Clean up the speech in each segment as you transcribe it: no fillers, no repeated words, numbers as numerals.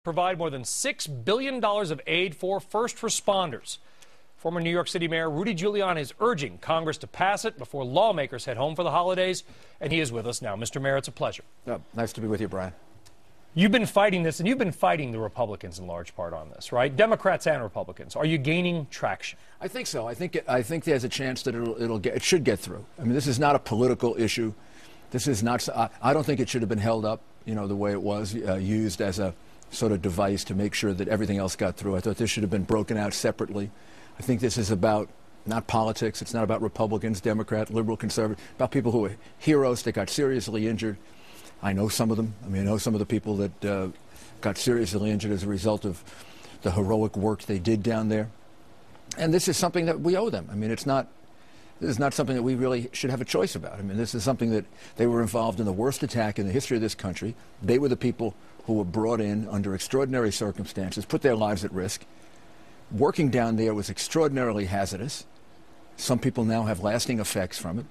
Provide more than $6 billion of aid for first responders. Former New York City Mayor Rudy Giuliani is urging Congress to pass it before lawmakers head home for the holidays, and he is with us now. Mr. Mayor, it's a pleasure. Oh, nice to be with you, Brian. You've been fighting this, and you've been fighting the Republicans in large part on this, right? Democrats and Republicans. Are you gaining traction? I think so. I think there's a chance that it should get through. I mean, this is not a political issue. This is not. I don't think it should have been held up, the way it was, used as a sort of device to make sure that everything else got through. I thought this should have been broken out separately. I think this is about not politics. It's not about Republicans, Democrat, liberal, conservative, about people who are heroes that got seriously injured. I know some of them. I mean, I know some of the people that got seriously injured as a result of the heroic work they did down there. And this is something that we owe them. I mean, this is not something that we really should have a choice about. I mean, this is something that they were involved in the worst attack in the history of this country. They were the people who were brought in under extraordinary circumstances, put their lives at risk. Working down there was extraordinarily hazardous. Some people now have lasting effects from it.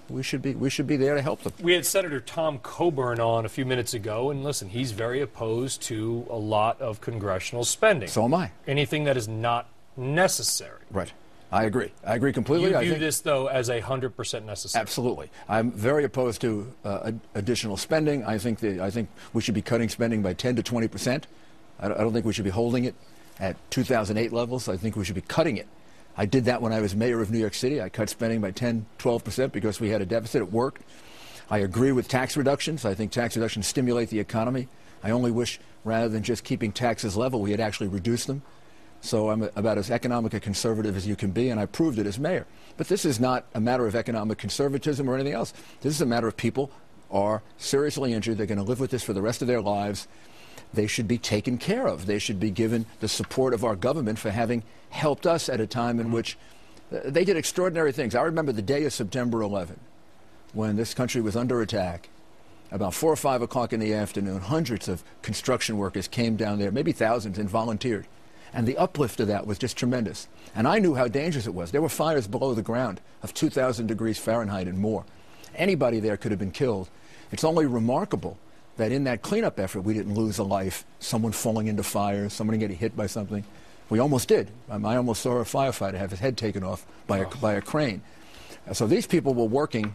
We should be there to help them. We had Senator Tom Coburn on a few minutes ago, and listen, he's very opposed to a lot of congressional spending. So am I. Anything that is not necessary. Right. I agree. I agree completely. You view this, though, as 100% necessary. Absolutely. I'm very opposed to additional spending. I think we should be cutting spending by 10 to 20%. I don't think we should be holding it at 2008 levels. I think we should be cutting it. I did that when I was mayor of New York City. I cut spending by 10, 12% because we had a deficit. It worked. I agree with tax reductions. I think tax reductions stimulate the economy. I only wish, rather than just keeping taxes level, we had actually reduced them. So I'm about as economic a conservative as you can be, and I proved it as mayor. But this is not a matter of economic conservatism or anything else. This is a matter of people are seriously injured. They're going to live with this for the rest of their lives. They should be taken care of. They should be given the support of our government for having helped us at a time in which they did extraordinary things. I remember the day of September 11, when this country was under attack. About 4 or 5 o'clock in the afternoon, hundreds of construction workers came down there, maybe thousands, and volunteered. And the uplift of that was just tremendous. And I knew how dangerous it was. There were fires below the ground of 2,000 degrees Fahrenheit and more. Anybody there could have been killed. It's only remarkable that in that cleanup effort, we didn't lose a life, someone falling into fire, someone getting hit by something. We almost did. I almost saw a firefighter have his head taken off by a crane. So these people were working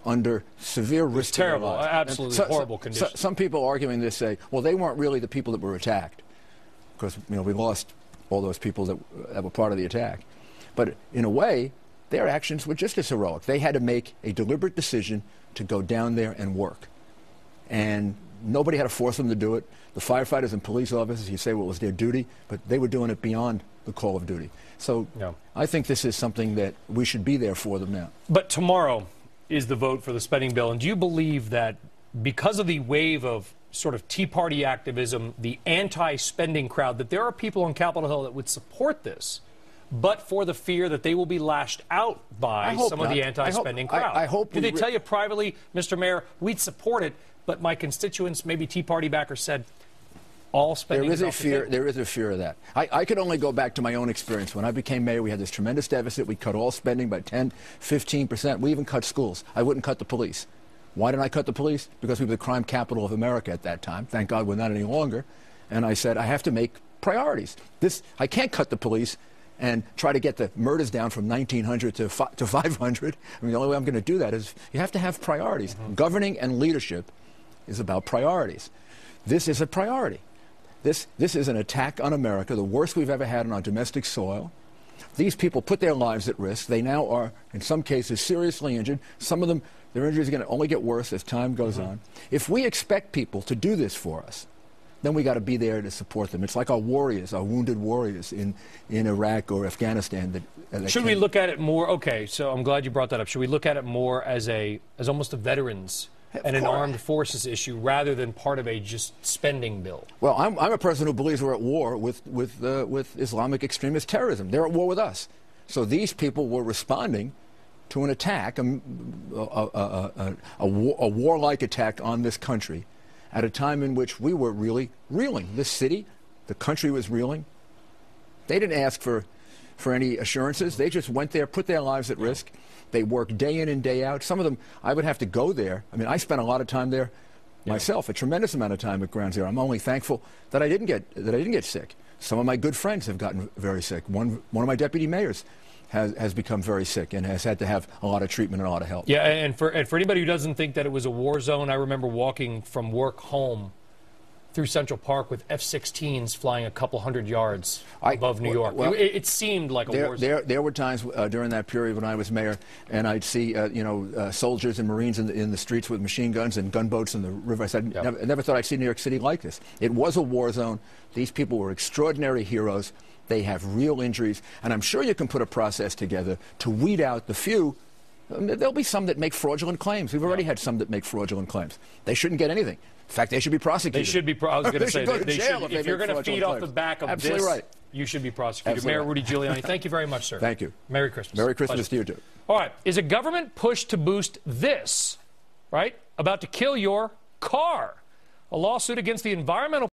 under severe risk. It's terrible, absolutely horrible conditions. Some people arguing this say, well, they weren't really the people that were attacked, because we lost all those people that were part of the attack. But in a way, their actions were just as heroic. They had to make a deliberate decision to go down there and work. And nobody had to force them to do it. The firefighters and police officers, you say, well, it was their duty, but they were doing it beyond the call of duty. So I think this is something that we should be there for them now. But tomorrow is the vote for the spending bill. And do you believe that because of the wave of sort of Tea Party activism, the anti-spending crowd, that there are people on Capitol Hill that would support this, but for the fear that they will be lashed out by some of the anti-spending crowd? I hope. Did they tell you privately, Mr. Mayor, we'd support it, but my constituents, maybe Tea Party backers, said all spending is off the table? There is a fear of that. I could only go back to my own experience. When I became mayor, we had this tremendous deficit. We cut all spending by 10, 15%. We even cut schools. I wouldn't cut the police. Why didn't I cut the police? Because we were the crime capital of America at that time. Thank God we're not any longer. And I said, I have to make priorities. I can't cut the police and try to get the murders down from 1,900 to 500. I mean, the only way I'm going to do that is you have to have priorities. Governing and leadership is about priorities. This is a priority. This is an attack on America, the worst we've ever had on our domestic soil. These people put their lives at risk. They now are, in some cases, seriously injured. Some of them, their injuries are going to only get worse as time goes on. If we expect people to do this for us, then we got to be there to support them. It's like our warriors, our wounded warriors in Iraq or Afghanistan. Should we look at it more? Okay, so I'm glad you brought that up. Should we look at it more as almost a veterans and an armed forces issue rather than part of a just spending bill? Well, I'm a person who believes we're at war with Islamic extremist terrorism. They're at war with us. So these people were responding to an attack, a warlike attack on this country at a time in which we were really reeling. This city, the country was reeling. They didn't ask for any assurances. They just went there, put their lives at risk. They worked day in and day out. Some of them, I would have to go there. I mean, I spent a lot of time there myself a tremendous amount of time at Ground Zero. I'm only thankful that I didn't get sick. Some of my good friends have gotten very sick. One of my deputy mayors has become very sick and has had to have a lot of treatment and a lot of help. Yeah, and for anybody who doesn't think that it was a war zone, I remember walking from work home through Central Park with F-16s flying a couple hundred yards above New York. Well, it seemed like a war zone. There were times during that period when I was mayor, and I'd see soldiers and Marines in the streets with machine guns and gunboats in the river. I said, I never thought I'd see New York City like this. It was a war zone. These people were extraordinary heroes. They have real injuries, and I'm sure you can put a process together to weed out the few. There'll be some that make fraudulent claims. We've already had some that make fraudulent claims. They shouldn't get anything. In fact, they should be prosecuted. They should be. I was going to say go to jail if you're going to feed off the back of Absolutely this, right. You should be prosecuted. Absolutely Mayor Rudy Giuliani, thank you very much, sir. Thank you. Merry Christmas. Merry Christmas to you too. All right, is a government push to boost this, right, about to kill your car? A lawsuit against the environmental